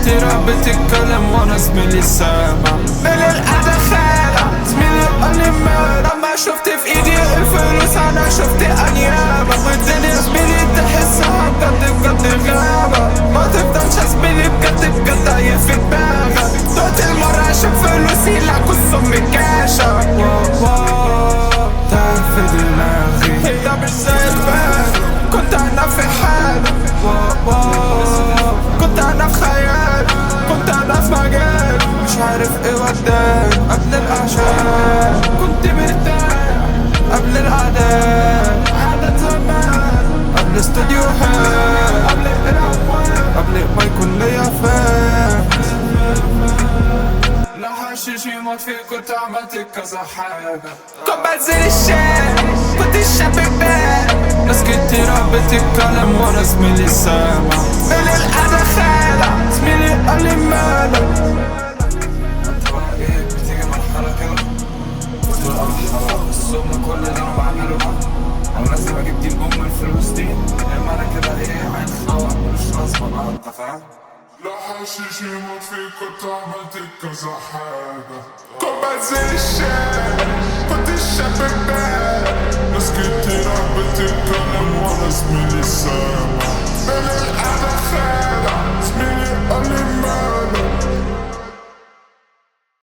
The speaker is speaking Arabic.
كتيرة بتتكلم وانا زميلي سامع. من القعدة خالع زميلي قالي مال، لما شفت في ايدي الفلوس انا شفت انيابة. والدنيا زميلي تحسها بجد بجد غابة، ما تفضلش زميلي بجد بجد عايل في دماغك. دوت المرة اشوف فلوسي لا كل كاشة. تعال في دماغي هي مش زي البال، كنت انا في حالي. كنت انا في خيال، كنت انا في مجال مش عارف ايه وداني. قبل الاعشاب كنت مرتاح، قبل الاعداد عادة زمان، قبل استوديوهات، قبل الاموال، قبل ما يكون ليا فان. لا حشيش يموت فيه كنت عملت كذا حاجة. كنت بنزل الشارع كنت الشاب ببال، ناس كتيرة بتتكلم وانا زميلي سامع. من القعدة خالع زميلي قالي مالك. انت بقى ايه بتيجي مرحلة كده بتبقى مرحلة السمنة كل اللي انا بعمله ده، او لازم اجيب دي الام الفلوس دي. اما انا كده ايه عين خوا مش غصبة بقى انت فاهم. لا حشيش يموت فيك كنت عملت كذا حاجة. كنت بنزل الشارع كنت الشاب ببال، ناس كتيرة بتتكلم وانا زميلي سامع. من القعدة خالع زميلي قالي